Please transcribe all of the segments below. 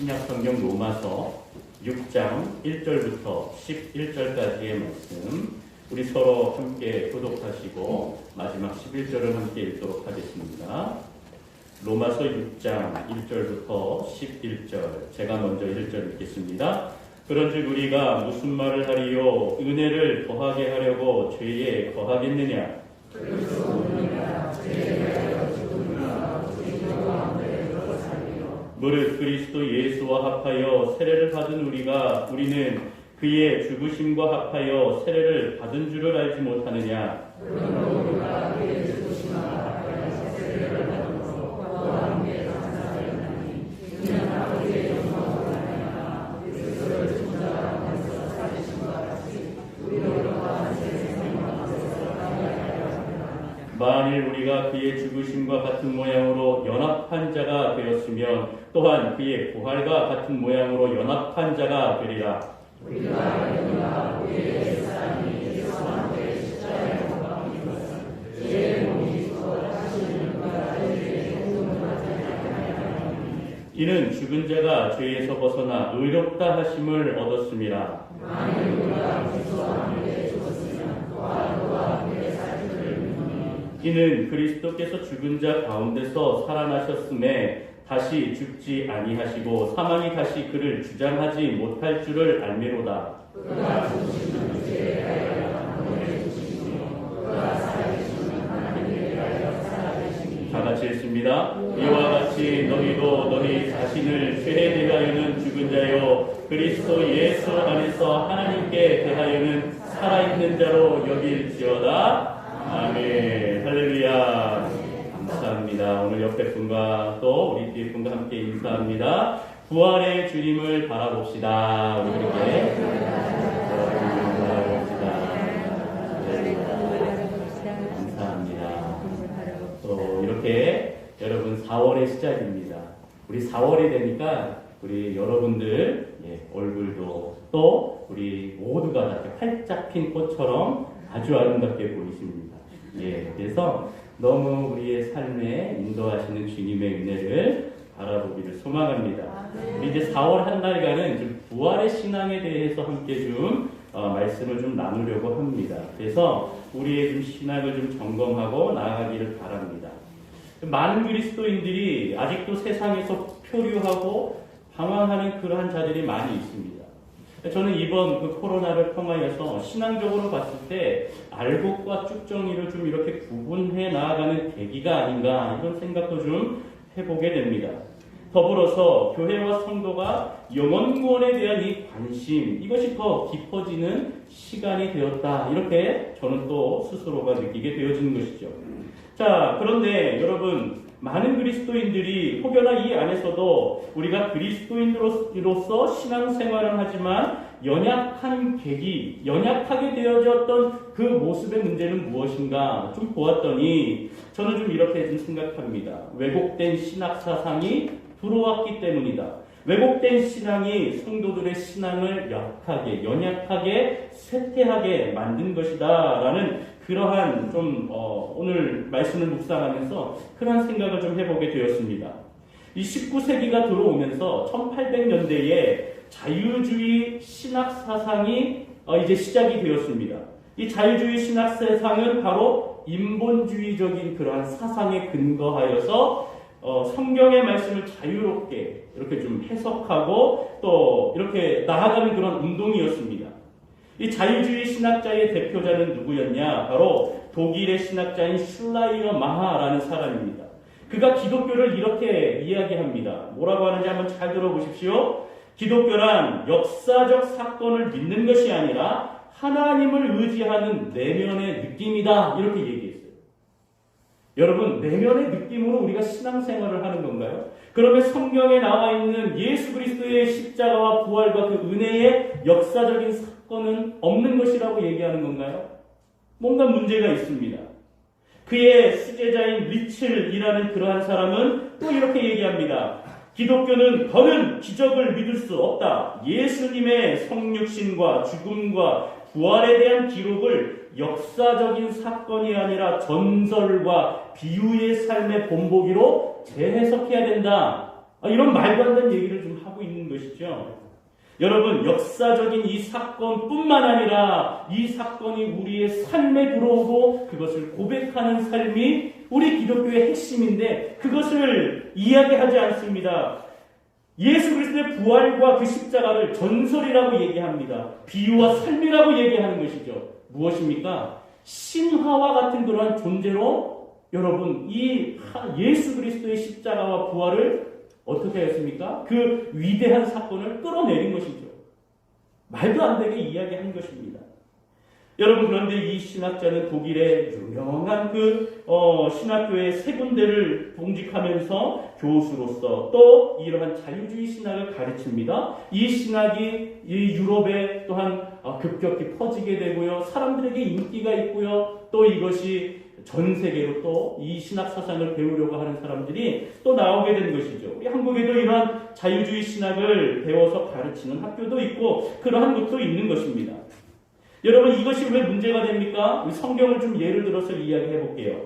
신약성경 로마서 6장 1절부터 11절까지의 말씀 우리 서로 함께 교독하시고 마지막 11절을 함께 읽도록 하겠습니다. 로마서 6장 1절부터 11절 제가 먼저 1절 읽겠습니다. 그런즉 우리가 무슨 말을 하리요? 은혜를 더하게 하려고 죄에 거하겠느냐? 무릇 그리스도 예수와 합하여 세례를 받은 우리는 그의 죽으심과 합하여 세례를 받은 줄을 알지 못하느냐? 만일 우리가 그의 죽으심과 같은 모양으로 연합한 자가 되었으면 또한 그의 부활과 같은 모양으로 연합한 자가 되리라. 이는 죽은 자가 죄에서 벗어나 의롭다 하심을 얻었음이라. 이는 그리스도께서 죽은 자 가운데서 살아나셨음에 다시 죽지 아니하시고 사망이 다시 그를 주장하지 못할 줄을 알미로다. 다 같이 읽습니다. 이와 같이 너희도 너희 자신을 죄에 대하여는 죽은 자요 그리스도 예수 안에서 하나님께 대하여는 살아있는 자로 여길지어다. 아멘. 할렐루야. 감사합니다. 오늘 옆에 분과 또 우리 뒤에 분과 함께 인사합니다. 부활의 주님을 바라봅시다. 우리 이렇게 바라봅시다. 감사합니다. 또 이렇게 여러분 4월의 시작입니다. 우리 4월이 되니까 우리 여러분들 얼굴도 또 우리 모두가 다 활짝 핀 꽃처럼 아주 아름답게 보이십니다. 그래서 너무 우리의 삶에 인도하시는 주님의 은혜를 바라보기를 소망합니다. 우리 이제 4월 한 달간은 좀 부활의 신앙에 대해서 함께 좀 말씀을 좀 나누려고 합니다. 그래서 우리의 좀 신앙을 좀 점검하고 나아가기를 바랍니다. 많은 그리스도인들이 아직도 세상에서 표류하고 방황하는 그러한 자들이 많이 있습니다. 저는 이번 그 코로나를 통하여서 신앙적으로 봤을 때 알곡과 쭉정이를 좀 이렇게 구분해 나아가는 계기가 아닌가 이런 생각도 좀 해보게 됩니다. 더불어서 교회와 성도가 영혼구원에 대한 이 관심 이것이 더 깊어지는 시간이 되었다 이렇게 저는 또 스스로가 느끼게 되어지는 것이죠. 자, 그런데 여러분 많은 그리스도인들이 혹여나 이 안에서도 우리가 그리스도인으로서 신앙생활을 하지만 연약하게 되어졌던 그 모습의 문제는 무엇인가 좀 보았더니 저는 좀 이렇게 좀 생각합니다. 왜곡된 신학 사상이 들어왔기 때문이다. 왜곡된 신앙이 성도들의 신앙을 연약하게 쇠퇴하게 만든 것이다 라는 그러한 좀 오늘 말씀을 묵상하면서 그러한 생각을 좀 해보게 되었습니다. 이 19세기가 들어오면서 1800년대에 자유주의 신학 사상이 이제 시작이 되었습니다. 이 자유주의 신학 사상은 바로 인본주의적인 그러한 사상에 근거하여서 성경의 말씀을 자유롭게 이렇게 좀 해석하고 또 이렇게 나아가는 그런 운동이었습니다. 이 자유주의 신학자의 대표자는 누구였냐? 바로 독일의 신학자인 슐라이어 마하라는 사람입니다. 그가 기독교를 이렇게 이야기합니다. 뭐라고 하는지 한번 잘 들어보십시오. 기독교란 역사적 사건을 믿는 것이 아니라 하나님을 의지하는 내면의 느낌이다. 이렇게 얘기했어요. 여러분, 내면의 느낌으로 우리가 신앙생활을 하는 건가요? 그러면 성경에 나와 있는 예수 그리스도의 십자가와 부활과 그 은혜의 역사적인 사건은 없는 것이라고 얘기하는 건가요? 뭔가 문제가 있습니다. 그의 수제자인 리첼이라는 그러한 사람은 또 이렇게 얘기합니다. 기독교는 더는 기적을 믿을 수 없다. 예수님의 성육신과 죽음과 부활에 대한 기록을 역사적인 사건이 아니라 전설과 비유의 삶의 본보기로 재해석해야 된다. 이런 말도 안 되는 얘기를 좀 하고 있는 것이죠. 여러분, 역사적인 이 사건뿐만 아니라 이 사건이 우리의 삶에 들어오고 그것을 고백하는 삶이 우리 기독교의 핵심인데 그것을 이야기하지 않습니다. 예수 그리스도의 부활과 그 십자가를 전설이라고 얘기합니다. 비유와 삶이라고 얘기하는 것이죠. 무엇입니까? 신화와 같은 그러한 존재로 여러분 이 예수 그리스도의 십자가와 부활을 어떻게 했습니까? 그 위대한 사건을 끌어내린 것이죠. 말도 안 되게 이야기한 것입니다. 여러분, 그런데 이 신학자는 독일의 유명한 신학교의 세 군데를 봉직하면서 교수로서 또 이러한 자유주의 신학을 가르칩니다. 이 신학이 이 유럽에 또한 급격히 퍼지게 되고요. 사람들에게 인기가 있고요. 또 이것이 전 세계로 또 이 신학 사상을 배우려고 하는 사람들이 또 나오게 된 것이죠. 우리 한국에도 이러한 자유주의 신학을 배워서 가르치는 학교도 있고 그러한 것도 있는 것입니다. 여러분, 이것이 왜 문제가 됩니까? 성경을 좀 예를 들어서 이야기해 볼게요.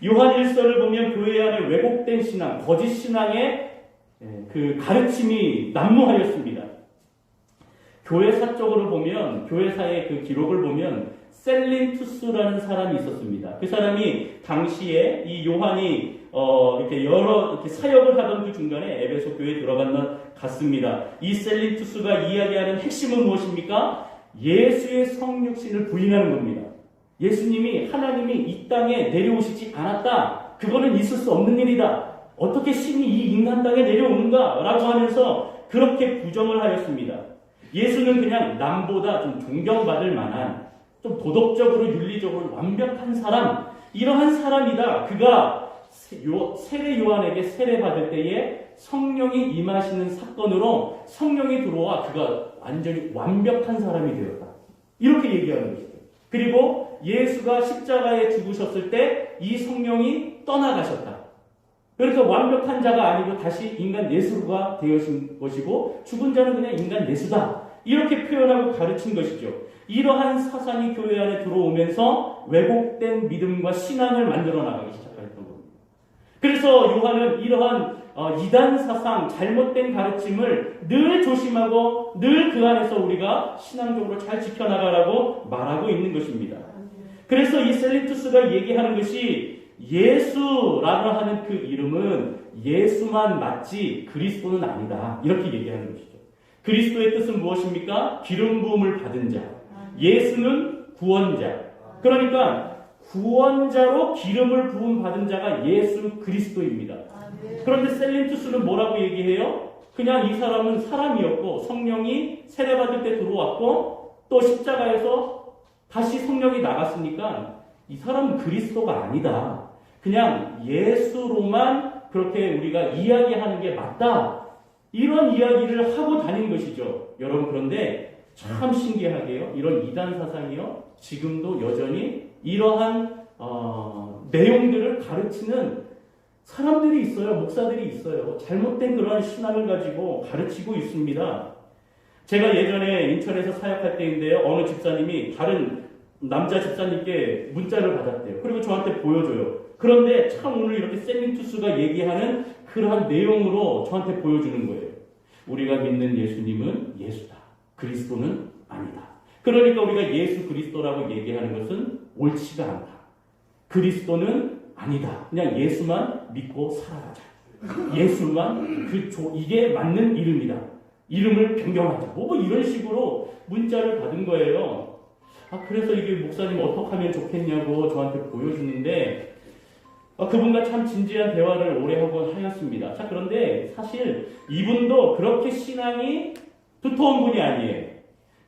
요한 1서를 보면 교회 안에 왜곡된 신앙, 거짓 신앙의 그 가르침이 난무하였습니다. 교회사적으로 보면, 교회사의 그 기록을 보면 셀린투스라는 사람이 있었습니다. 그 사람이 당시에 이 요한이 이렇게 사역을 하던 그 중간에 에베소 교회에 들어간 것 같습니다. 이 셀린투스가 이야기하는 핵심은 무엇입니까? 예수의 성육신을 부인하는 겁니다. 예수님이 하나님이 이 땅에 내려오시지 않았다. 그거는 있을 수 없는 일이다. 어떻게 신이 이 인간 땅에 내려오는가? 라고 하면서 그렇게 부정을 하였습니다. 예수는 그냥 남보다 좀 존경받을 만한 좀 도덕적으로 윤리적으로 완벽한 사람, 이러한 사람이다. 그가 세례 요한에게 세례받을 때에 성령이 임하시는 사건으로 성령이 들어와 그가 완전히 완벽한 사람이 되었다. 이렇게 얘기하는 것이죠. 그리고 예수가 십자가에 죽으셨을 때 이 성령이 떠나가셨다. 그러니까 완벽한 자가 아니고 다시 인간 예수가 되어진 것이고 죽은 자는 그냥 인간 예수다. 이렇게 표현하고 가르친 것이죠. 이러한 사상이 교회 안에 들어오면서 왜곡된 믿음과 신앙을 만들어 나가기 시작했던 겁니다. 그래서 요한은 이러한 이단 사상, 잘못된 가르침을 늘 조심하고 늘 그 안에서 우리가 신앙적으로 잘 지켜나가라고 말하고 있는 것입니다. 그래서 이 셀린투스가 얘기하는 것이 예수라고 하는 그 이름은 예수만 맞지 그리스도는 아니다. 이렇게 얘기하는 것이죠. 그리스도의 뜻은 무엇입니까? 기름 부음을 받은 자. 예수는 구원자. 그러니까 구원자로 기름을 부음 받은 자가 예수 그리스도입니다. 그런데 셀린투스는 뭐라고 얘기해요? 그냥 이 사람은 사람이었고 성령이 세례받을 때 들어왔고 또 십자가에서 다시 성령이 나갔으니까 이 사람은 그리스도가 아니다. 그냥 예수로만 그렇게 우리가 이야기하는 게 맞다. 이런 이야기를 하고 다닌 것이죠. 여러분, 그런데 참 신기하게요. 이런 이단 사상이요. 지금도 여전히 이러한 내용들을 가르치는 사람들이 있어요. 목사들이 있어요. 잘못된 그러한 신앙을 가지고 가르치고 있습니다. 제가 예전에 인천에서 사역할 때인데요. 어느 집사님이 다른 남자 집사님께 문자를 받았대요. 그리고 저한테 보여줘요. 그런데 참 오늘 이렇게 셀린투스가 얘기하는 그러한 내용으로 저한테 보여주는 거예요. 우리가 믿는 예수님은 예수다. 그리스도는 아니다. 그러니까 우리가 예수 그리스도라고 얘기하는 것은 옳지가 않다. 그리스도는 아니다. 그냥 예수만 믿고 살아가자. 예수만 이게 맞는 이름이다. 이름을 변경하자. 뭐 이런 식으로 문자를 받은 거예요. 그래서 이게 목사님 어떻게 하면 좋겠냐고 저한테 보여주는데 그분과 참 진지한 대화를 오래 하고 하였습니다. 자, 그런데 사실 이분도 그렇게 신앙이 두터운 분이 아니에요.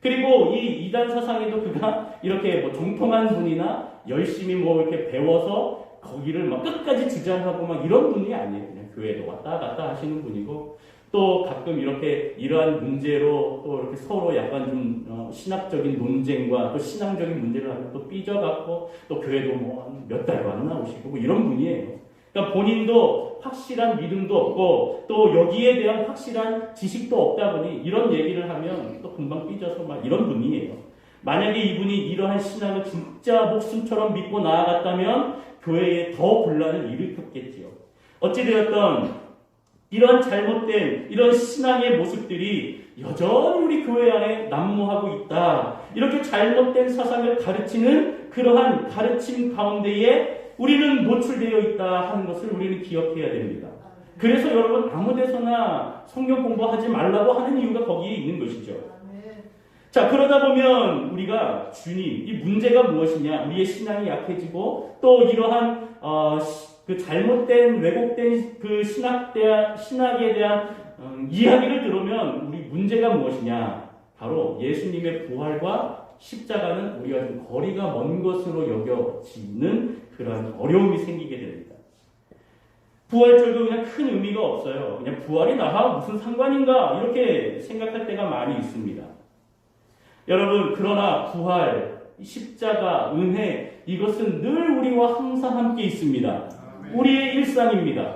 그리고 이 이단 사상에도 그가 이렇게 뭐 정통한 분이나 열심히 뭐 이렇게 배워서 거기를 막 끝까지 주장하고 막 이런 분이 아니에요. 그냥 교회도 왔다 갔다 하시는 분이고 또 가끔 이렇게 이러한 문제로 또 이렇게 서로 약간 좀 신학적인 논쟁과 또 신앙적인 문제를 하면 또 삐져갖고 또 교회도 뭐 몇 달 안 나오시고 뭐 이런 분이에요. 그러니까 본인도 확실한 믿음도 없고 또 여기에 대한 확실한 지식도 없다 보니 이런 얘기를 하면 또 금방 삐져서 막 이런 분이에요. 만약에 이분이 이러한 신앙을 진짜 목숨처럼 믿고 나아갔다면 교회에 더 분란을 일으켰겠지요. 어찌되었던 이런 잘못된 이런 신앙의 모습들이 여전히 우리 교회 안에 난무하고 있다. 이렇게 잘못된 사상을 가르치는 그러한 가르침 가운데에 우리는 노출되어 있다 하는 것을 우리는 기억해야 됩니다. 그래서 여러분 아무 데서나 성경 공부하지 말라고 하는 이유가 거기에 있는 것이죠. 자, 그러다 보면 우리가 주님, 이 문제가 무엇이냐, 우리의 신앙이 약해지고 또 이러한 그 잘못된 왜곡된 그 신학에 대한 이야기를 들으면 우리 문제가 무엇이냐, 바로 예수님의 부활과 십자가는 우리가 좀 거리가 먼 것으로 여겨지는 그러한 어려움이 생기게 됩니다. 부활절도 그냥 큰 의미가 없어요. 그냥 부활이 나와 무슨 상관인가 이렇게 생각할 때가 많이 있습니다. 여러분, 그러나 부활, 십자가, 은혜, 이것은 늘 우리와 항상 함께 있습니다. 우리의 일상입니다.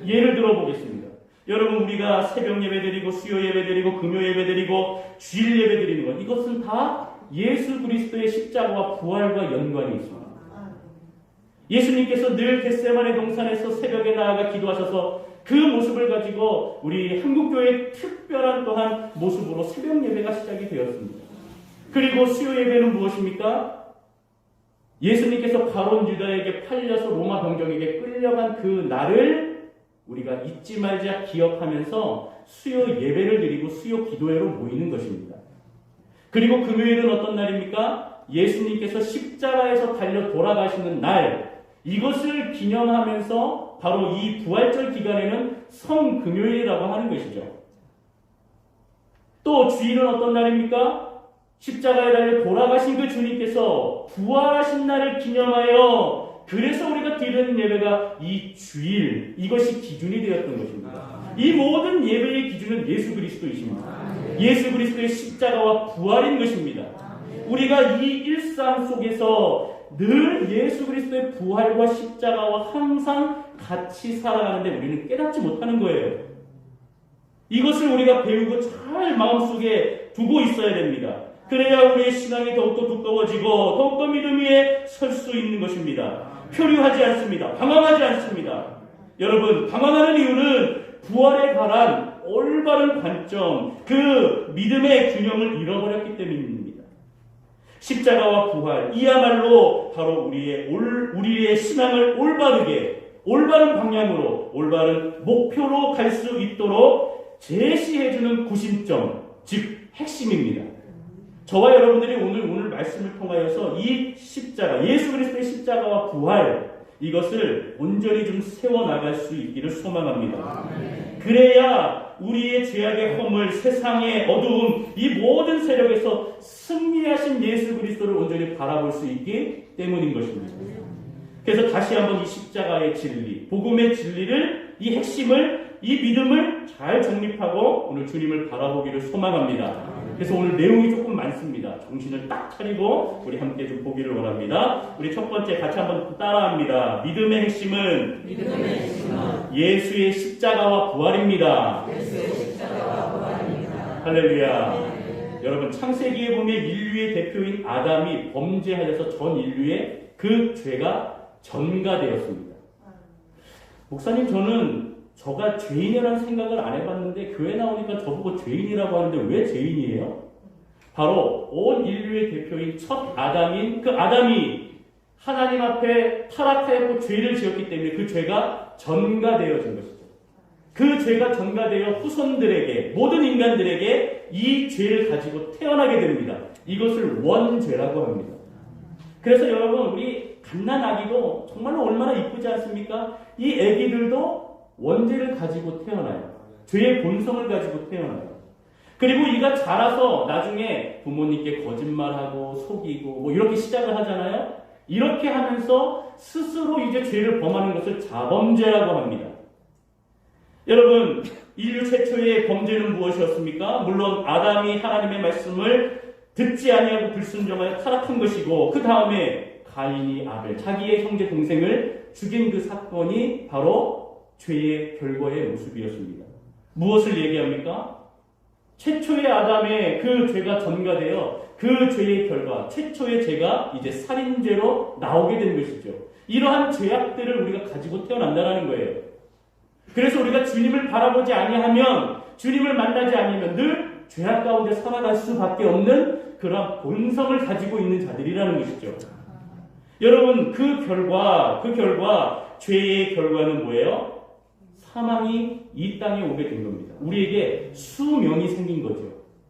예를 들어보겠습니다. 여러분, 우리가 새벽 예배 드리고 수요 예배 드리고 금요 예배 드리고 주일 예배 드리는 것, 이것은 다 예수 그리스도의 십자가와 부활과 연관이 있습니다. 예수님께서 늘 겟세마네 동산에서 새벽에 나아가 기도하셔서 그 모습을 가지고 우리 한국교회의 특별한 또한 모습으로 새벽 예배가 시작이 되었습니다. 그리고 수요 예배는 무엇입니까? 예수님께서 가룟 유다에게 팔려서 로마 병정에게 끌려간 그 날을 우리가 잊지 말자 기억하면서 수요 예배를 드리고 수요 기도회로 모이는 것입니다. 그리고 금요일은 어떤 날입니까? 예수님께서 십자가에서 달려 돌아가시는 날, 이것을 기념하면서 바로 이 부활절 기간에는 성금요일이라고 하는 것이죠. 또 주일은 어떤 날입니까? 십자가에 달려 돌아가신 그 주님께서 부활하신 날을 기념하여 그래서 우리가 드리는 예배가 이 주일, 이것이 기준이 되었던 것입니다. 이 모든 예배의 기준은 예수 그리스도이십니다. 예수 그리스도의 십자가와 부활인 것입니다. 우리가 이 일상 속에서 늘 예수 그리스도의 부활과 십자가와 항상 같이 살아가는데 우리는 깨닫지 못하는 거예요. 이것을 우리가 배우고 잘 마음속에 두고 있어야 됩니다. 그래야 우리의 신앙이 더욱더 두꺼워지고 더욱더 믿음 위에 설 수 있는 것입니다. 표류하지 않습니다. 방황하지 않습니다. 여러분, 방황하는 이유는 부활에 관한 올바른 관점, 그 믿음의 균형을 잃어버렸기 때문입니다. 십자가와 부활, 이야말로 바로 우리의 신앙을 올바른 방향으로, 올바른 목표로 갈 수 있도록 제시해주는 구심점, 즉 핵심입니다. 저와 여러분들이 오늘 말씀을 통하여서 이 십자가, 예수 그리스도의 십자가와 부활, 이것을 온전히 좀 세워나갈 수 있기를 소망합니다. 그래야 우리의 죄악의 허물, 세상의 어두움, 이 모든 세력에서 승리하신 예수 그리스도를 온전히 바라볼 수 있기 때문인 것입니다. 그래서 다시 한번 이 십자가의 진리, 복음의 진리를, 이 핵심을, 이 믿음을 잘 정립하고 오늘 주님을 바라보기를 소망합니다. 그래서 오늘 내용이 조금 많습니다. 정신을 딱 차리고 우리 함께 좀 보기를 원합니다. 우리 첫 번째 같이 한번 따라합니다. 믿음의 핵심은 예수의 십자가와 부활입니다. 할렐루야. 여러분, 창세기에 보면 인류의 대표인 아담이 범죄하여서 전 인류의 그 죄가 전가되었습니다. 목사님, 저는 저가 죄인이라는 생각을 안 해봤는데 교회 나오니까 저보고 죄인이라고 하는데 왜 죄인이에요? 바로 온 인류의 대표인 첫 아담인 그 아담이 하나님 앞에 타락하였고 죄를 지었기 때문에 그 죄가 전가되어진 것이죠. 그 죄가 전가되어 후손들에게, 모든 인간들에게 이 죄를 가지고 태어나게 됩니다. 이것을 원죄라고 합니다. 그래서 여러분, 우리 갓난아기도 정말로 얼마나 이쁘지 않습니까? 이 아기들도 원죄를 가지고 태어나요. 죄의 본성을 가지고 태어나요. 그리고 이가 자라서 나중에 부모님께 거짓말하고 속이고 뭐 이렇게 시작을 하잖아요. 이렇게 하면서 스스로 이제 죄를 범하는 것을 자범죄라고 합니다. 여러분, 인류 최초의 범죄는 무엇이었습니까? 물론 아담이 하나님의 말씀을 듣지 아니하고 불순종하여 타락한 것이고, 그 다음에 가인이 아벨, 자기의 형제 동생을 죽인 그 사건이 바로 죄의 결과의 모습이었습니다. 무엇을 얘기합니까? 최초의 아담의 그 죄가 전가되어 그 죄의 결과, 최초의 죄가 이제 살인죄로 나오게 된 것이죠. 이러한 죄악들을 우리가 가지고 태어난다는 거예요. 그래서 우리가 주님을 바라보지 아니하면, 주님을 만나지 않으면 늘 죄악 가운데 살아갈 수밖에 없는 그런 본성을 가지고 있는 자들이라는 것이죠. 여러분, 그 결과, 죄의 결과는 뭐예요? 사망이 이 땅에 오게 된 겁니다. 우리에게 수명이 생긴 거죠.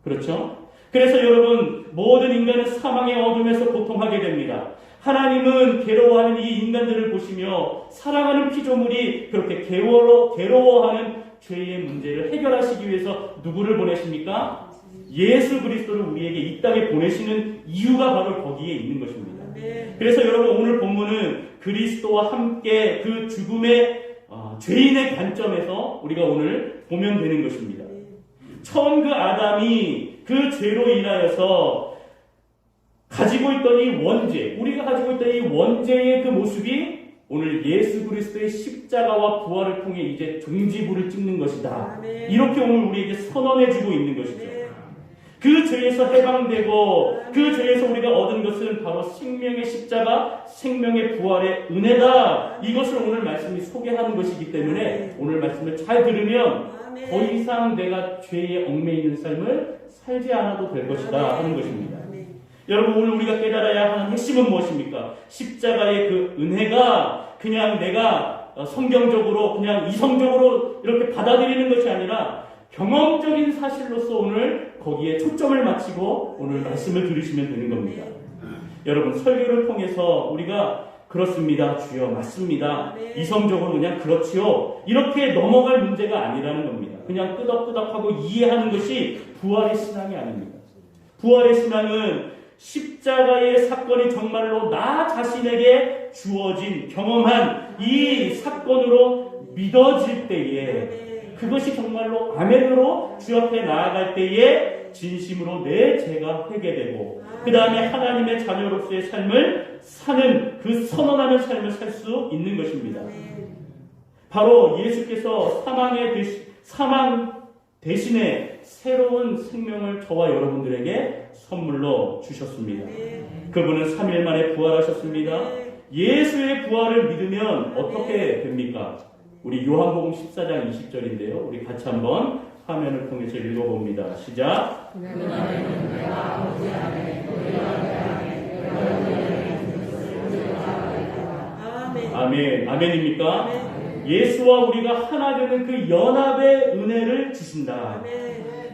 그렇죠? 그래서 여러분, 모든 인간은 사망의 어둠에서 고통하게 됩니다. 하나님은 괴로워하는 이 인간들을 보시며 사랑하는 피조물이 그렇게 괴로워하는 죄의 문제를 해결하시기 위해서 누구를 보내십니까? 예수 그리스도를 우리에게 이 땅에 보내시는 이유가 바로 거기에 있는 것입니다. 그래서 여러분, 오늘 본문은 그리스도와 함께 그 죽음의 죄인의 관점에서 우리가 오늘 보면 되는 것입니다. 처음 그 아담이 그 죄로 인하여서 가지고 있던 이 원죄, 우리가 가지고 있던 이 원죄의 그 모습이 오늘 예수 그리스도의 십자가와 부활을 통해 이제 종지부를 찍는 것이다. 이렇게 오늘 우리에게 선언해주고 있는 것이죠. 그 죄에서 해방되고 그 죄에서 우리가 얻은 것은 바로 생명의 십자가, 생명의 부활의 은혜다. 이것을 오늘 말씀이 소개하는 것이기 때문에 오늘 말씀을 잘 들으면 더 이상 내가 죄에 얽매이는 삶을 살지 않아도 될 것이다 하는 것입니다. 여러분, 오늘 우리가 깨달아야 하는 핵심은 무엇입니까? 십자가의 그 은혜가 그냥 내가 성경적으로 그냥 이성적으로 이렇게 받아들이는 것이 아니라 경험적인 사실로서 오늘 거기에 초점을 맞추고 오늘 말씀을 들으시면 되는 겁니다. 여러분, 설교를 통해서 우리가 그렇습니다, 주여, 맞습니다, 이성적으로 그냥 그렇지요, 이렇게 넘어갈 문제가 아니라는 겁니다. 그냥 끄덕끄덕하고 이해하는 것이 부활의 신앙이 아닙니다. 부활의 신앙은 십자가의 사건이 정말로 나 자신에게 주어진 경험한 이 사건으로 믿어질 때에, 그것이 정말로 아멘으로 주 앞에 나아갈 때에 진심으로 내 죄가 회개되고 그 다음에 하나님의 자녀로서의 삶을 사는, 그 선언하는 삶을 살 수 있는 것입니다. 바로 예수께서 사망 대신에 새로운 생명을 저와 여러분들에게 선물로 주셨습니다. 그분은 3일 만에 부활하셨습니다. 예수의 부활을 믿으면 어떻게 됩니까? 우리 요한복음 14장 20절인데요. 우리 같이 한번 화면을 통해서 읽어봅니다. 시작. 아멘. 아멘입니까? 예수와 우리가 하나 되는 그 연합의 은혜를 주신다.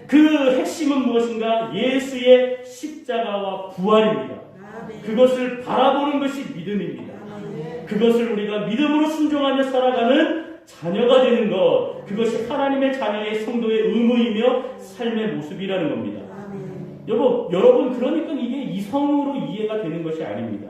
그 핵심은 무엇인가? 예수의 십자가와 부활입니다. 그것을 바라보는 것이 믿음입니다. 그것을 우리가 믿음으로 순종하며 살아가는 자녀가 되는 것, 그것이 하나님의 자녀의 성도의 의무이며 삶의 모습이라는 겁니다. 여러분, 그러니까 이게 이성으로 이해가 되는 것이 아닙니다.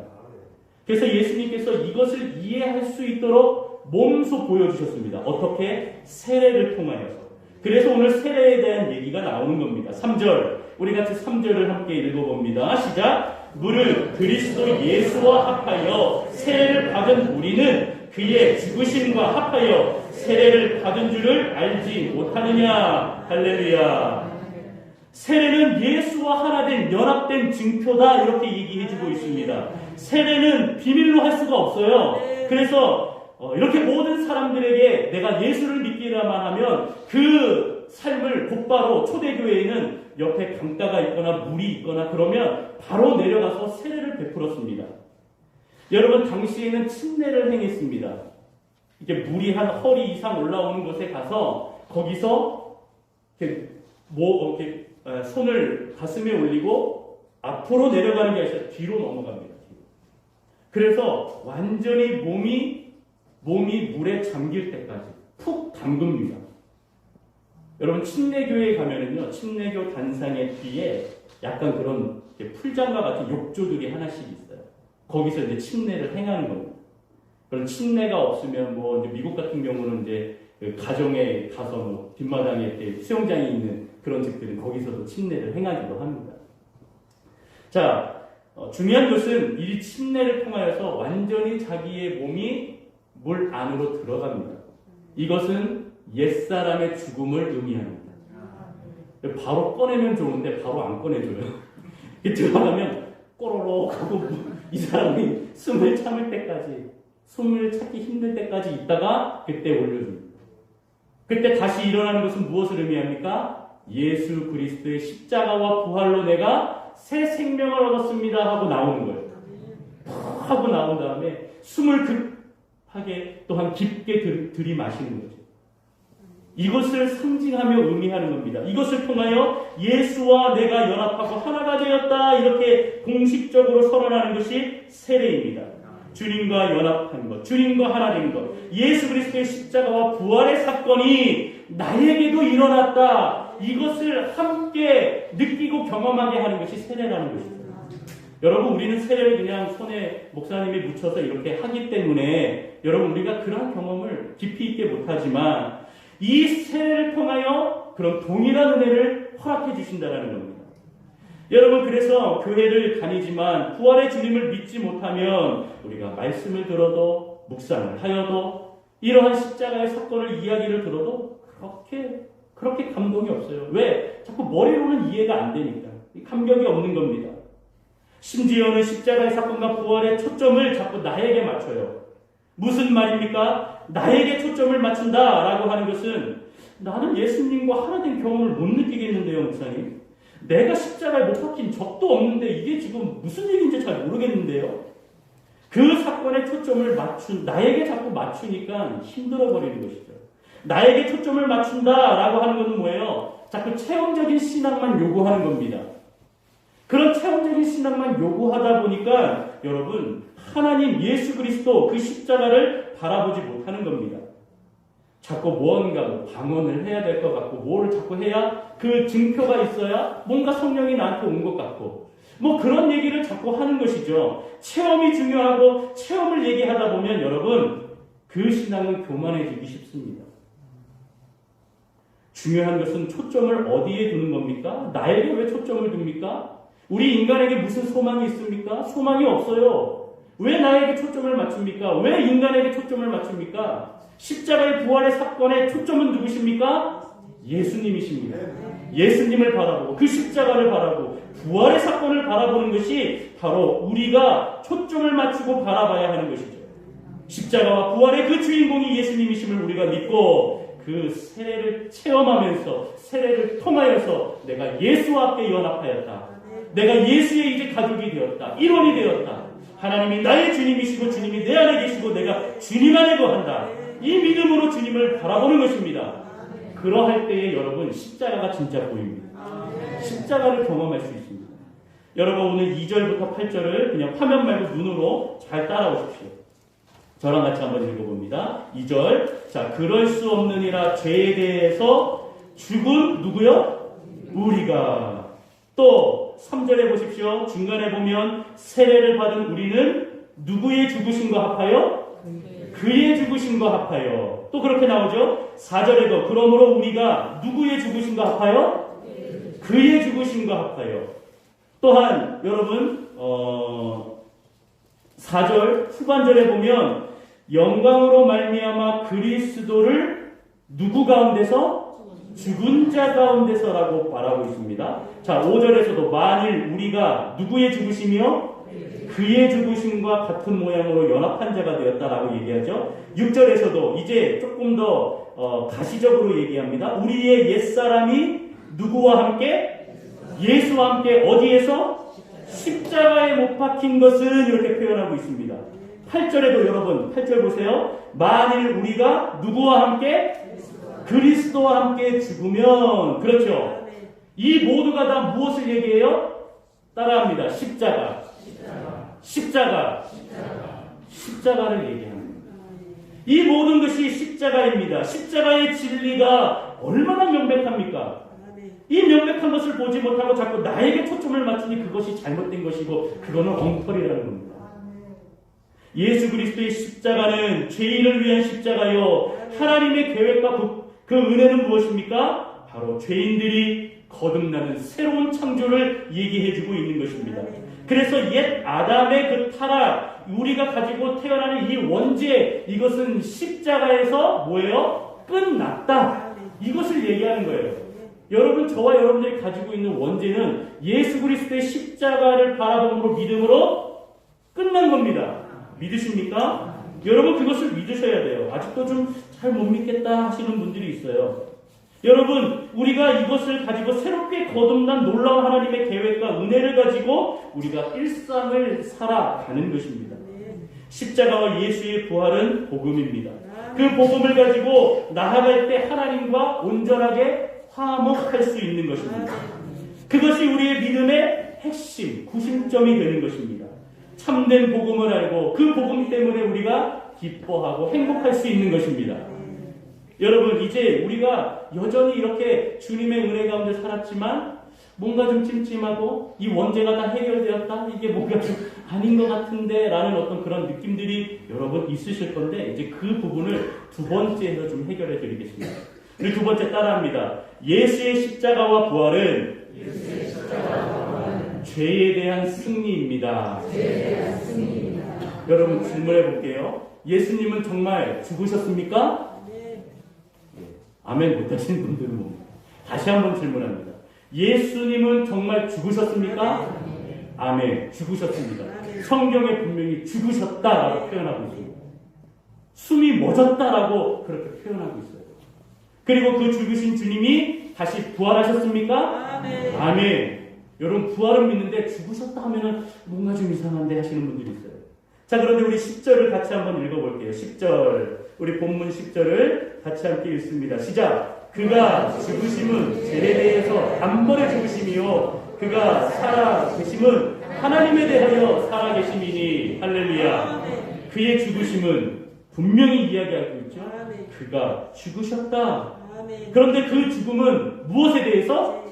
그래서 예수님께서 이것을 이해할 수 있도록 몸소 보여주셨습니다. 어떻게? 세례를 통하여서. 그래서 오늘 세례에 대한 얘기가 나오는 겁니다. 3절, 우리 같이 3절을 함께 읽어봅니다. 시작. 무릇 그리스도 예수와 합하여 세례를 받은 우리는 그의 죽으심과 합하여 세례를 받은 줄을 알지 못하느냐. 할렐루야. 세례는 예수와 하나 된 연합된 증표다, 이렇게 얘기해주고 있습니다. 세례는 비밀로 할 수가 없어요. 그래서 이렇게 모든 사람들에게 내가 예수를 믿기라만 하면 그 삶을 곧바로 초대교회에는 옆에 강가가 있거나 물이 있거나 그러면 바로 내려가서 세례를 베풀었습니다. 여러분, 당시에는 침례를 행했습니다. 이게 물이 한 허리 이상 올라오는 곳에 가서 거기서 이렇게 손을 가슴에 올리고 앞으로 내려가는 게 아니라 뒤로 넘어갑니다. 뒤로. 그래서 완전히 몸이 물에 잠길 때까지 푹 담급니다. 여러분, 침례교회에 가면은요, 침례교 단상의 뒤에 약간 그런 풀장과 같은 욕조들이 하나씩 있어요. 거기서 이제 침례를 행하는 겁니다. 그런 침례가 없으면 이제 미국 같은 경우는 이제 그 가정에 가서 뒷마당에 이렇게 수영장이 있는 그런 집들은 거기서도 침례를 행하기도 합니다. 자, 중요한 것은 이 침례를 통하여서 완전히 자기의 몸이 물 안으로 들어갑니다. 이것은 옛사람의 죽음을 의미합니다. 바로 꺼내면 좋은데 바로 안 꺼내줘요. 들어가면 꼬로록 하고 이 사람이 숨을 참을 때까지, 숨을 찾기 힘들 때까지 있다가 그때 올려줍니다. 그때 다시 일어나는 것은 무엇을 의미합니까? 예수 그리스도의 십자가와 부활로 내가 새 생명을 얻었습니다 하고 나오는 거예요. 하고 나온 다음에 숨을 급하게 또한 깊게 들이마시는 거죠. 이것을 상징하며 의미하는 겁니다. 이것을 통하여 예수와 내가 연합하고 하나가 되었다 이렇게 공식적으로 선언하는 것이 세례입니다. 주님과 연합한 것, 주님과 하나 된 것, 예수 그리스도의 십자가와 부활의 사건이 나에게도 일어났다. 이것을 함께 느끼고 경험하게 하는 것이 세례라는 것입니다. 여러분, 우리는 세례를 그냥 손에 목사님이 묻혀서 이렇게 하기 때문에 여러분 우리가 그런 경험을 깊이 있게 못하지만 이 세례를 통하여 그런 동일한 은혜를 허락해 주신다는 겁니다. 여러분, 그래서 교회를 다니지만 부활의 주님을 믿지 못하면 우리가 말씀을 들어도 묵상을 하여도 이러한 십자가의 사건을 이야기를 들어도 그렇게 감동이 없어요. 왜? 자꾸 머리로는 이해가 안 되니까. 감격이 없는 겁니다. 심지어는 십자가의 사건과 부활의 초점을 자꾸 나에게 맞춰요. 무슨 말입니까? 나에게 초점을 맞춘다라고 하는 것은 나는 예수님과 하나 된 경험을 못 느끼겠는데요, 목사님. 내가 십자가에 못 박힌 적도 없는데 이게 지금 무슨 얘기인지 잘 모르겠는데요. 그 사건에 초점을 나에게 자꾸 맞추니까 힘들어 버리는 것이죠. 나에게 초점을 맞춘다라고 하는 것은 뭐예요? 자꾸 체험적인 신앙만 요구하는 겁니다. 그런 체험적인 신앙만 요구하다 보니까 여러분, 하나님 예수 그리스도 그 십자가를 바라보지 못하는 겁니다. 자꾸 무언가 방언을 해야 될 것 같고 뭐를 자꾸 해야 그 증표가 있어야 뭔가 성령이 나한테 온 것 같고 뭐 그런 얘기를 자꾸 하는 것이죠. 체험이 중요하고 체험을 얘기하다 보면 여러분 그 신앙은 교만해지기 쉽습니다. 중요한 것은 초점을 어디에 두는 겁니까? 나에게 왜 초점을 둡니까? 우리 인간에게 무슨 소망이 있습니까? 소망이 없어요. 왜 나에게 초점을 맞춥니까? 왜 인간에게 초점을 맞춥니까? 십자가의 부활의 사건의 초점은 누구십니까? 예수님이십니다. 예수님을 바라보고 그 십자가를 바라보고 부활의 사건을 바라보는 것이 바로 우리가 초점을 맞추고 바라봐야 하는 것이죠. 십자가와 부활의 그 주인공이 예수님이심을 우리가 믿고 그 세례를 체험하면서 세례를 통하여서 내가 예수와 함께 연합하였다. 내가 예수의 이제 가족이 되었다. 일원이 되었다. 하나님이 나의 주님이시고 주님이 내 안에 계시고 내가 주님 안에 거한다. 이 믿음으로 주님을 바라보는 것입니다. 그러할 때에 여러분 십자가가 진짜 보입니다. 십자가를 경험할 수 있습니다. 여러분 오늘 2절부터 8절을 그냥 화면 말고 눈으로 잘 따라오십시오. 저랑 같이 한번 읽어봅니다. 2절. 자, 그럴 수 없느니라 죄에 대해서 죽은 누구요? 우리가. 또 3절에 보십시오. 중간에 보면 세례를 받은 우리는 누구의 죽으심과 합하여? 그의 죽으심과 합하여. 또 그렇게 나오죠. 4절에도 그러므로 우리가 누구의 죽으심과 합하여? 그의 죽으심과 합하여. 또한 여러분 4절 후반절에 보면 영광으로 말미암아 그리스도를 누구 가운데서? 죽은 자 가운데서라고 말하고 있습니다. 자, 5절에서도 만일 우리가 누구의 죽으심이요? 그의 죽으심과 같은 모양으로 연합한 자가 되었다라고 얘기하죠. 6절에서도 이제 조금 더 가시적으로 얘기합니다. 우리의 옛사람이 누구와 함께? 예수와 함께 어디에서? 십자가에 못 박힌 것은 이렇게 표현하고 있습니다. 8절에도 여러분 8절 보세요. 만일 우리가 누구와 함께? 그리스도와 함께 죽으면, 그렇죠. 이 모두가 다 무엇을 얘기해요? 따라합니다. 십자가를 얘기합니다. 이 모든 것이 십자가입니다. 십자가의 진리가 얼마나 명백합니까? 이 명백한 것을 보지 못하고 자꾸 나에게 초점을 맞추니 그것이 잘못된 것이고 그거는 엉터리라는 겁니다. 예수 그리스도의 십자가는 죄인을 위한 십자가요. 하나님의 계획과 그 은혜는 무엇입니까? 바로 죄인들이 거듭나는 새로운 창조를 얘기해주고 있는 것입니다. 그래서 옛 아담의 그 타락, 우리가 가지고 태어나는 이 원죄, 이것은 십자가에서 뭐예요? 끝났다. 이것을 얘기하는 거예요. 여러분, 저와 여러분들이 가지고 있는 원죄는 예수 그리스도의 십자가를 바라봄으로 믿음으로 끝난 겁니다. 믿으십니까? 여러분 그것을 믿으셔야 돼요. 아직도 좀 잘 못 믿겠다 하시는 분들이 있어요. 여러분, 우리가 이것을 가지고 새롭게 거듭난 놀라운 하나님의 계획과 은혜를 가지고 우리가 일상을 살아가는 것입니다. 십자가와 예수의 부활은 복음입니다. 그 복음을 가지고 나아갈 때 하나님과 온전하게 화목할 수 있는 것입니다. 그것이 우리의 믿음의 핵심, 구심점이 되는 것입니다. 참된 복음을 알고 그 복음 때문에 우리가 기뻐하고 행복할 수 있는 것입니다. 여러분, 이제 우리가 여전히 이렇게 주님의 은혜 가운데 살았지만 뭔가 좀 찜찜하고 이 원죄가 다 해결되었다? 이게 뭔가 좀 아닌 것 같은데? 라는 어떤 그런 느낌들이 여러분 있으실 건데 이제 그 부분을 두 번째로 좀 해결해 드리겠습니다. 우리 두 번째 따라합니다. 예수의 십자가와 부활은 죄에 대한 승리입니다. 여러분 질문해 볼게요. 예수님은 정말 죽으셨습니까? 아멘 못하시는 분들은 뭡니까? 다시 한번 질문합니다. 예수님은 정말 죽으셨습니까? 아멘. 죽으셨습니다. 성경에 분명히 죽으셨다라고 표현하고 있습니다. 숨이 멎었다라고 그렇게 표현하고 있어요. 그리고 그 죽으신 주님이 다시 부활하셨습니까? 아멘. 아멘. 여러분 부활은 믿는데 죽으셨다 하면은 뭔가 좀 이상한데 하시는 분들이 있어요. 자, 그런데 우리 10절을 같이 한번 읽어볼게요. 10절. 우리 본문 10절을 같이 함께 읽습니다. 시작. 그가 죽으심은 죄에 대해서 단번에 죽으심이요 그가 살아 계심은 하나님에 대하여 살아 계심이니 할렐루야. 그의 죽으심은 분명히 이야기하고 있죠. 그가 죽으셨다. 그런데 그 죽음은 무엇에 대해서?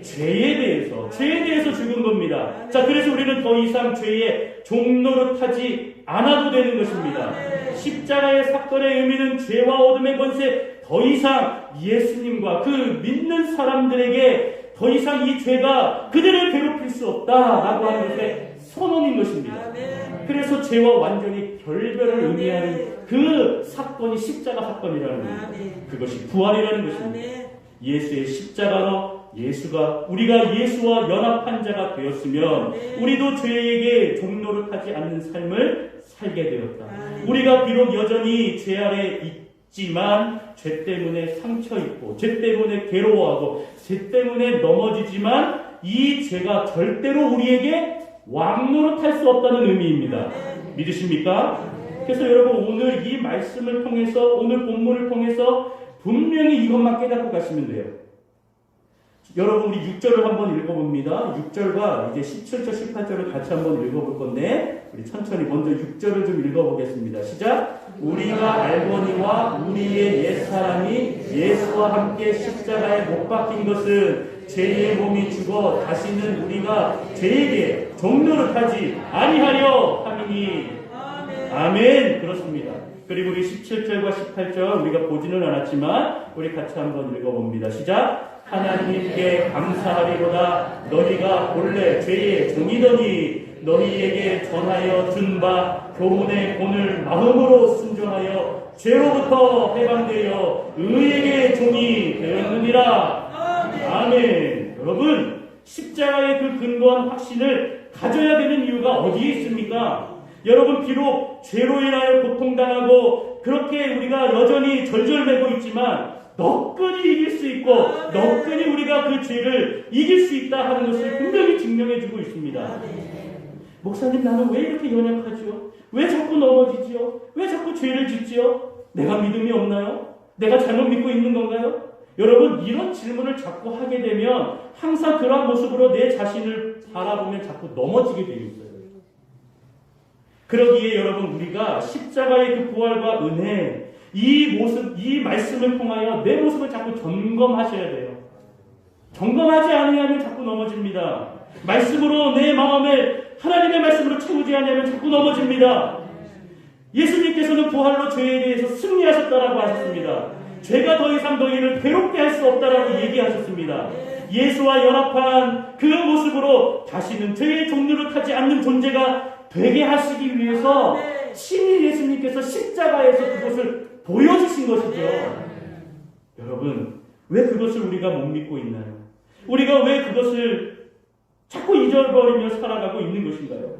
죄에 대해서 죽은 겁니다. 자, 그래서 우리는 더 이상 죄의 종노릇하지 않아도 되는 것입니다. 십자가의 사건의 의미는 죄와 어둠의 권세 더 이상 예수님과 그 믿는 사람들에게 더 이상 이 죄가 그들을 괴롭힐 수 없다라고 하는 것의 선언인 것입니다. 그래서 죄와 완전히 결별을 의미하는 그 사건이 십자가 사건이라는 겁니다. 그것이 부활이라는 것입니다. 예수의 십자가로 우리가 예수와 연합한 자가 되었으면 우리도 죄에게 종노릇하지 않는 삶을 살게 되었다. 우리가 비록 여전히 죄 아래 있지만 죄 때문에 상처 입고 죄 때문에 괴로워하고 죄 때문에 넘어지지만 이 죄가 절대로 우리에게 왕노릇할 수 없다는 의미입니다. 믿으십니까? 그래서 여러분 오늘 이 말씀을 통해서 오늘 본문을 통해서 분명히 이것만 깨닫고 가시면 돼요. 여러분 우리 6절을 한번 읽어봅니다. 6절과 이제 17절, 18절을 같이 한번 읽어볼 건데 우리 천천히 먼저 6절을 좀 읽어보겠습니다. 시작! 우리가 알거니와 우리의 옛사람이 예수와 함께 십자가에 못 박힌 것은 죄의 몸이 죽어 다시는 우리가 죄에게 종노릇하지 아니하려 함이니. 아멘. 그렇습니다. 그리고 우리 17절과 18절 우리가 보지는 않았지만 우리 같이 한번 읽어봅니다. 시작! 하나님께 감사하리로다. 너희가 본래 죄의 종이더니 너희에게 전하여 준 바 교훈의 본을 마음으로 순종하여 죄로부터 해방되어 의에게 종이 되었느니라. 아멘. 여러분 십자가의 그 근거한 확신을 가져야 되는 이유가 어디에 있습니까? 여러분 비록 죄로 인하여 고통당하고 그렇게 우리가 여전히 절절매고 있지만 너끈히 이길 수 있고 너끈히 우리가 그 죄를 이길 수 있다 하는 것을 분명히 증명해주고 있습니다. 목사님 나는 왜 이렇게 연약하지요? 왜 자꾸 넘어지지요? 왜 자꾸 죄를 짓지요? 내가 믿음이 없나요? 내가 잘못 믿고 있는 건가요? 여러분 이런 질문을 자꾸 하게 되면 항상 그런 모습으로 내 자신을 바라보면 자꾸 넘어지게 되어 있어요. 그러기에 여러분 우리가 십자가의 그 부활과 은혜 이 말씀을 통하여 내 모습을 자꾸 점검하셔야 돼요. 점검하지 않으면 자꾸 넘어집니다. 말씀으로 내 마음을 하나님의 말씀으로 채우지 않으면 자꾸 넘어집니다. 예수님께서는 부활로 죄에 대해서 승리하셨다라고 하셨습니다. 죄가 더 이상 너희를 괴롭게 할 수 없다라고 얘기하셨습니다. 예수와 연합한 그 모습으로 다시는 죄의 종류를 타지 않는 존재가 되게 하시기 위해서 친히 예수님께서 십자가에서 그것을 보여주신 것이죠. 여러분 왜 그것을 우리가 못 믿고 있나요? 우리가 왜 그것을 자꾸 잊어버리며 살아가고 있는 것인가요?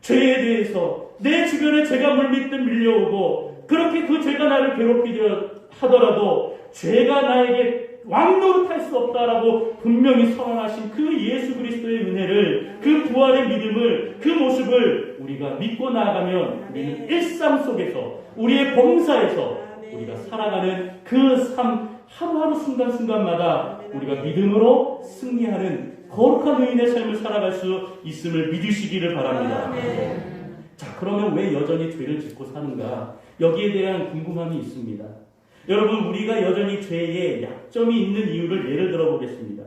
죄에 대해서 내 주변에 죄가 물밀듯 밀려오고 그렇게 그 죄가 나를 괴롭히려 하더라도 죄가 나에게 왕노릇할 수 없다라고 분명히 선언하신 그 예수 그리스도의 은혜를, 그 부활의 믿음을, 그 모습을 우리가 믿고 나아가면 우리는 일상 속에서, 우리의 범사에서 우리가 살아가는 그 삶, 하루하루 순간순간마다 우리가 믿음으로 승리하는 거룩한 의인의 삶을 살아갈 수 있음을 믿으시기를 바랍니다. 자, 그러면 왜 여전히 죄를 짓고 사는가? 여기에 대한 궁금함이 있습니다. 여러분, 우리가 여전히 죄에 약점이 있는 이유를 예를 들어보겠습니다.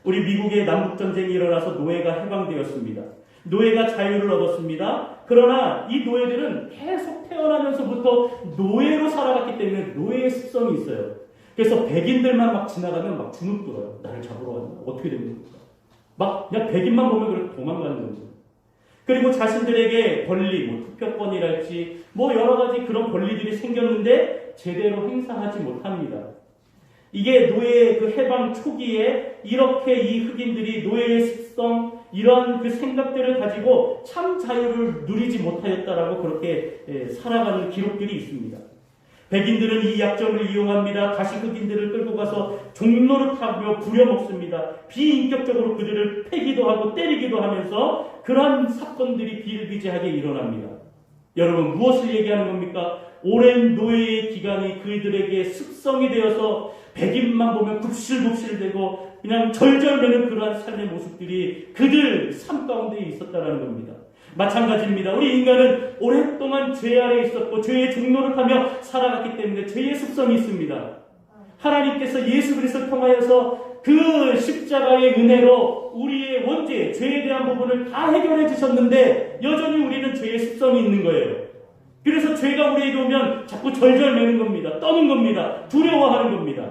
우리 미국에 남북전쟁이 일어나서 노예가 해방되었습니다. 노예가 자유를 얻었습니다. 그러나 이 노예들은 계속 태어나면서부터 노예로 살아갔기 때문에 노예의 습성이 있어요. 그래서 백인들만 막 지나가면 막 주눅 들어요. 나를 잡으러 왔나? 어떻게 된 겁니까? 막 그냥 백인만 보면 그렇게 도망가는 거죠. 그리고 자신들에게 권리, 투표권이랄지 여러 가지 그런 권리들이 생겼는데 제대로 행사하지 못합니다. 이게 노예의 그 해방 초기에 이렇게 이 흑인들이 노예의 습성, 이런 그 생각들을 가지고 참 자유를 누리지 못하였다라고 그렇게 살아가는 기록들이 있습니다. 백인들은 이 약점을 이용합니다. 다시 흑인들을 끌고 가서 종노릇하며 부려먹습니다. 비인격적으로 그들을 패기도 하고 때리기도 하면서 그러한 사건들이 비일비재하게 일어납니다. 여러분, 무엇을 얘기하는 겁니까? 오랜 노예의 기간이 그들에게 습성이 되어서 백인만 보면 굽실굽실대고 그냥 절절매는 그러한 삶의 모습들이 그들 삶 가운데 있었다는 겁니다. 마찬가지입니다. 우리 인간은 오랫동안 죄 아래 있었고 죄의 종노를 하며 살아갔기 때문에 죄의 습성이 있습니다. 하나님께서 예수 그리스도를 통하여서 그 십자가의 은혜로 우리의 원죄, 죄에 대한 부분을 다 해결해 주셨는데 여전히 우리는 죄의 습성이 있는 거예요. 그래서 죄가 우리에게 오면 자꾸 절절매는 겁니다. 떠는 겁니다. 두려워하는 겁니다.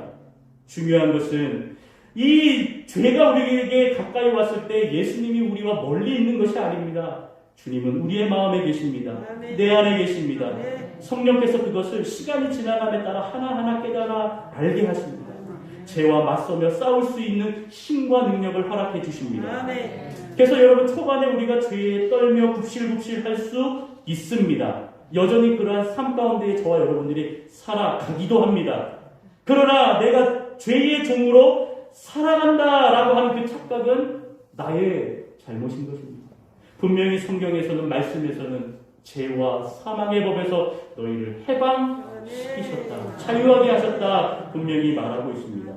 중요한 것은 이 죄가 우리에게 가까이 왔을 때 예수님이 우리와 멀리 있는 것이 아닙니다. 주님은 우리의 마음에 계십니다. 내 안에 계십니다. 성령께서 그것을 시간이 지나감에 따라 하나하나 깨달아 알게 하십니다. 죄와 맞서며 싸울 수 있는 힘과 능력을 허락해 주십니다. 그래서 여러분, 초반에 우리가 죄에 떨며 굽실굽실 할 수 있습니다. 여전히 그러한 삶 가운데 저와 여러분들이 살아가기도 합니다. 그러나 내가 죄의 종으로 살아간다라고 하는 그 착각은 나의 잘못인 것입니다. 분명히 성경에서는, 말씀에서는 죄와 사망의 법에서 너희를 해방시키셨다, 자유하게 하셨다 분명히 말하고 있습니다.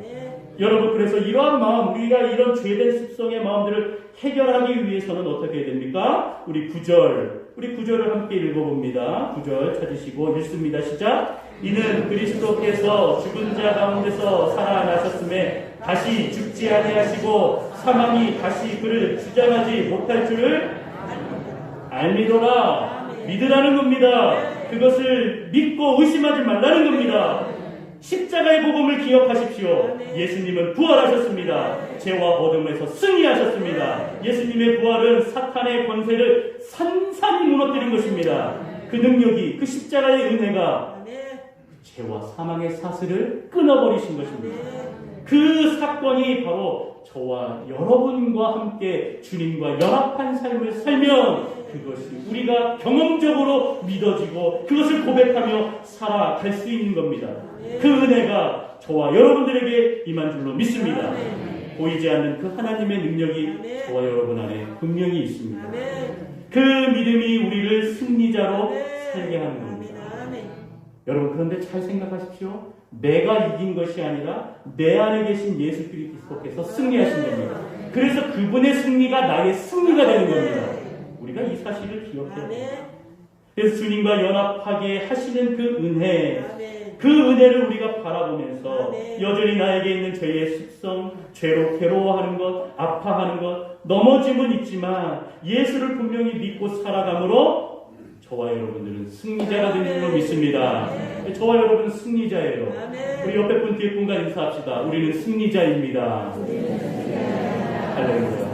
여러분, 그래서 이러한 마음, 우리가 이런 죄된 습성의 마음들을 해결하기 위해서는 어떻게 해야 됩니까? 우리 9절을 함께 읽어봅니다. 9절 찾으시고 읽습니다. 시작. 이는 그리스도께서 죽은 자 가운데서 살아나셨음에 다시 죽지 아니하시고 사망이 다시 그를 주장하지 못할 줄을 알미도라. 믿으라는 겁니다. 그것을 믿고 의심하지 말라는 겁니다. 십자가의 복음을 기억하십시오. 예수님은 부활하셨습니다. 죄와 어둠에서 승리하셨습니다. 예수님의 부활은 사탄의 권세를 산산히 무너뜨린 것입니다. 그 능력이, 그 십자가의 은혜가 죄와 사망의 사슬을 끊어버리신 것입니다. 그 사건이 바로 저와 여러분과 함께 주님과 연합한 삶을 살면 그것이 우리가 경험적으로 믿어지고 그것을 고백하며 살아갈 수 있는 겁니다. 그 은혜가 저와 여러분들에게 임한 줄로 믿습니다. 보이지 않는 그 하나님의 능력이 저와 여러분 안에 분명히 있습니다. 그 믿음이 우리를 승리자로 살게 하는 겁니다. 여러분, 그런데 잘 생각하십시오. 내가 이긴 것이 아니라 내 안에 계신 예수 그리스도께서 승리하신 겁니다. 그래서 그분의 승리가 나의 승리가 되는 겁니다. 우리가 이 사실을 기억해야 합니다. 그래서 주님과 연합하게 하시는 그 은혜, 그 은혜를 우리가 바라보면서 여전히 나에게 있는 죄의 습성, 죄로 괴로워하는 것, 아파하는 것, 넘어짐은 있지만 예수를 분명히 믿고 살아감으로 저와 여러분들은 승리자가 된 줄로 믿습니다. 저와 여러분은 승리자예요. 우리 옆에 분, 뒤에 분과 인사합시다. 우리는 승리자입니다. 할렐루야.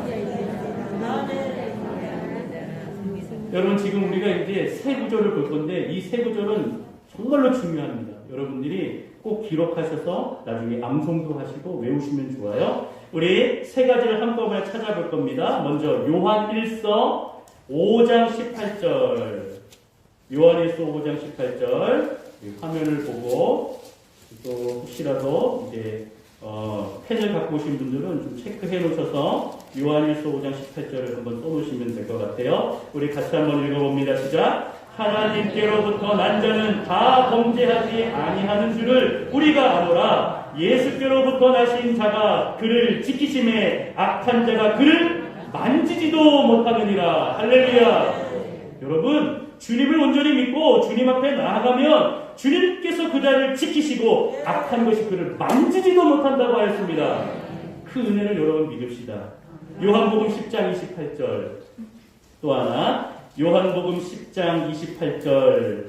여러분, 지금 우리가 이제 세 구절을 볼 건데 이 세 구절은 정말로 중요합니다. 여러분들이 꼭 기록하셔서 나중에 암송도 하시고 외우시면 좋아요. 우리 세 가지를 한꺼번에 찾아볼 겁니다. 먼저 요한 1서 5장 18절. 요한일서 5장 18절 화면을 보고 또 혹시라도 이제 펜을 갖고 오신 분들은 좀 체크해 놓으셔서 요한일서 5장 18절을 한번 써놓으시면 될 것 같아요. 우리 같이 한번 읽어봅니다. 시작. 하나님께로부터 난 자는 다 범죄하지 아니하는 줄을 우리가 아노라. 예수께로부터 나신 자가 그를 지키심에 악한 자가 그를 만지지도 못하느니라. 할렐루야. 여러분, 주님을 온전히 믿고 주님 앞에 나아가면 주님께서 그 자를 지키시고 악한 것이 그를 만지지도 못한다고 하였습니다. 그 은혜를 여러분 믿읍시다. 요한복음 10장 28절 또 하나 요한복음 10장 28절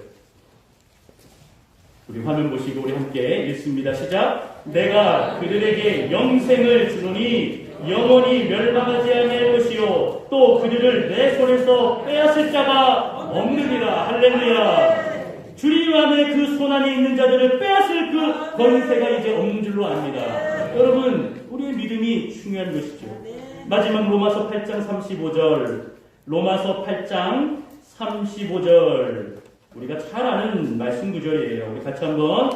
우리 화면 보시고 우리 함께 읽습니다. 시작. 내가 그들에게 영생을 주노니 영원히 멸망하지 아니할 것이요 또 그들을 내 손에서 빼앗을 자가 없느니라. 할렐루야. 주님 안에 그 손 안에 있는 자들을 빼앗을 그 권세가 이제 없는 줄로 압니다. 여러분, 우리의 믿음이 중요한 것이죠. 마지막 로마서 8장 35절 로마서 8장 35절 우리가 잘 아는 말씀 구절이에요. 우리 같이 한번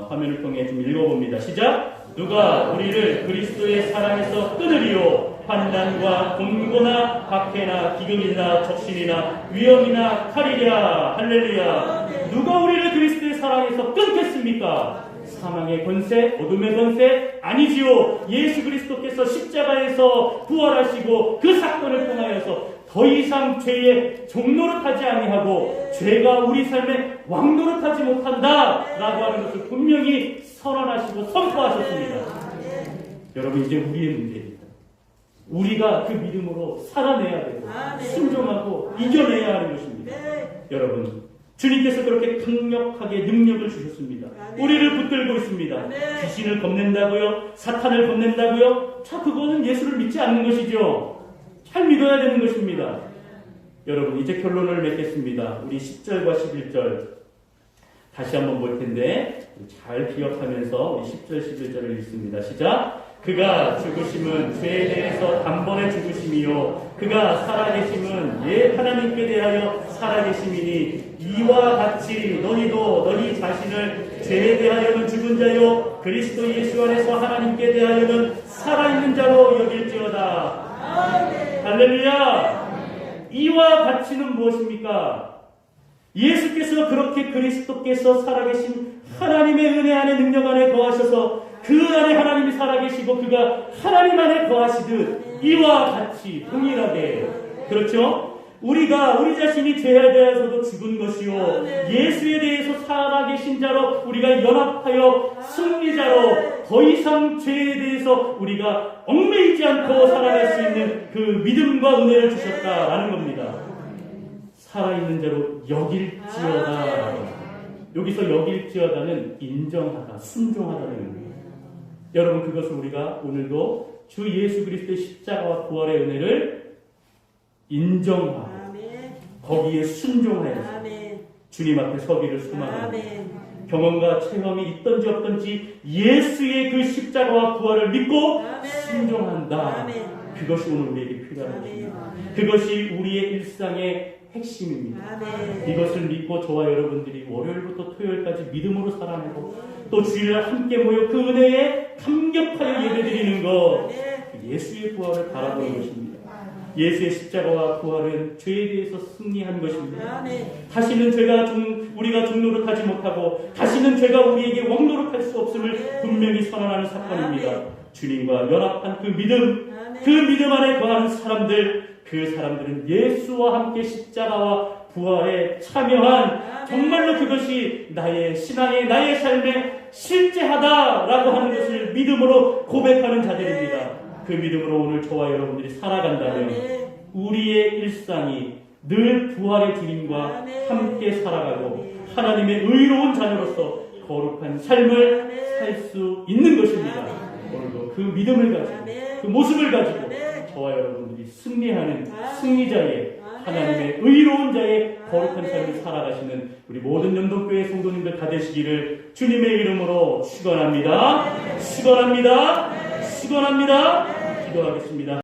화면을 통해 좀 읽어봅니다. 시작. 누가 우리를 그리스도의 사랑에서 끊으리요 환난과 곤고나 박해나 기근이나 적신이나 위험이나 칼이랴. 할렐루야. 누가 우리를 그리스도의 사랑에서 끊겠습니까? 사망의 권세, 어둠의 권세 아니지요. 예수 그리스도께서 십자가에서 부활하시고 그 사건을 통하여서 더 이상 죄의 종노릇하지 아니하고 죄가 우리 삶에 왕노릇하지 못한다라고 하는 것을 분명히 선언하시고 선포하셨습니다. 여러분, 이제 우리의 문제입니다. 우리가 그 믿음으로 살아내야 되고 순종하고 이겨내야 하는 것입니다. 여러분, 주님께서 그렇게 강력하게 능력을 주셨습니다. 우리를 붙들고 있습니다. 귀신을 겁낸다고요? 사탄을 겁낸다고요? 자, 그거는 예수를 믿지 않는 것이죠. 잘 믿어야 되는 것입니다. 여러분, 이제 결론을 맺겠습니다. 우리 10절과 11절 다시 한번 볼 텐데 잘 기억하면서 우리 10절, 11절을 읽습니다. 시작. 그가 죽으심은 죄에 대해서 단번에 죽으심이요 그가 살아계심은 옛 하나님께 대하여 살아계심이니 이와 같이 너희도 너희 자신을 죄에 대하여는 죽은 자요 그리스도 예수 안에서 하나님께 대하여는 살아있는 자로 여길지어다. 할렐루야. 이와 같이는 무엇입니까? 예수께서 그렇게 그리스도께서 살아계신 하나님의 은혜 안에 능력 안에 거하셔서 그 안에 하나님이 살아계시고 그가 하나님 안에 거하시듯 이와 같이 동일하게, 그렇죠? 우리가 우리 자신이 죄에 대해서도 죽은 것이요 예수에 대해서 살아계신 자로 우리가 연합하여 승리자로 더 이상 죄에 대해서 우리가 얽매이지 않고 살아갈 수 있는 그 믿음과 은혜를 주셨다라는 겁니다. 살아있는 자로 여길지어다. 여기서 여길지어다는 인정하다, 순종하다는 의미입니다. 여러분, 그것을 우리가 오늘도 주 예수 그리스도의 십자가와 부활의 은혜를 인정하고 거기에 순종하여서 주님 앞에 서기를 소망합니다. 경험과 체험이 있던지 없던지 예수의 그 십자가와 부활을 믿고 순종한다. 그것이 오늘 우리에게 필요한 것입니다. 그것이 우리의 일상의 핵심입니다. 이것을 믿고 저와 여러분들이 월요일부터 토요일까지 믿음으로 살아내고 또 주일날 함께 모여 그 은혜에 감격하여 예배드리는 것, 예수의 부활을 바라보는 것입니다. 예수의 십자가와 부활은 죄에 대해서 승리한 것입니다. 다시는 우리가 종노릇하지 못하고 다시는 죄가 우리에게 왕노릇할 수 없음을 분명히 선언하는 사건입니다. 주님과 연합한 그 믿음 안에 거하는 사람들, 그 사람들은 예수와 함께 십자가와 부활에 참여한 정말로 그것이 나의 신앙의 나의 삶에 실제하다라고 하는 것을 믿음으로 고백하는 자들입니다. 그 믿음으로 오늘 저와 여러분들이 살아간다면 우리의 일상이 늘 부활의 주님과 함께 살아가고 하나님의 의로운 자녀로서 거룩한 삶을 살 수 있는 것입니다. 오늘도 그 믿음을 가지고 그 모습을 가지고 저와 여러분들이 승리하는 승리자의 하나님의 의로운 자의 거룩한 삶을 살아가시는 우리 모든 영동교회 성도님들 다 되시기를 주님의 이름으로 축원합니다. 축원합니다. 축원합니다. 기도하겠습니다.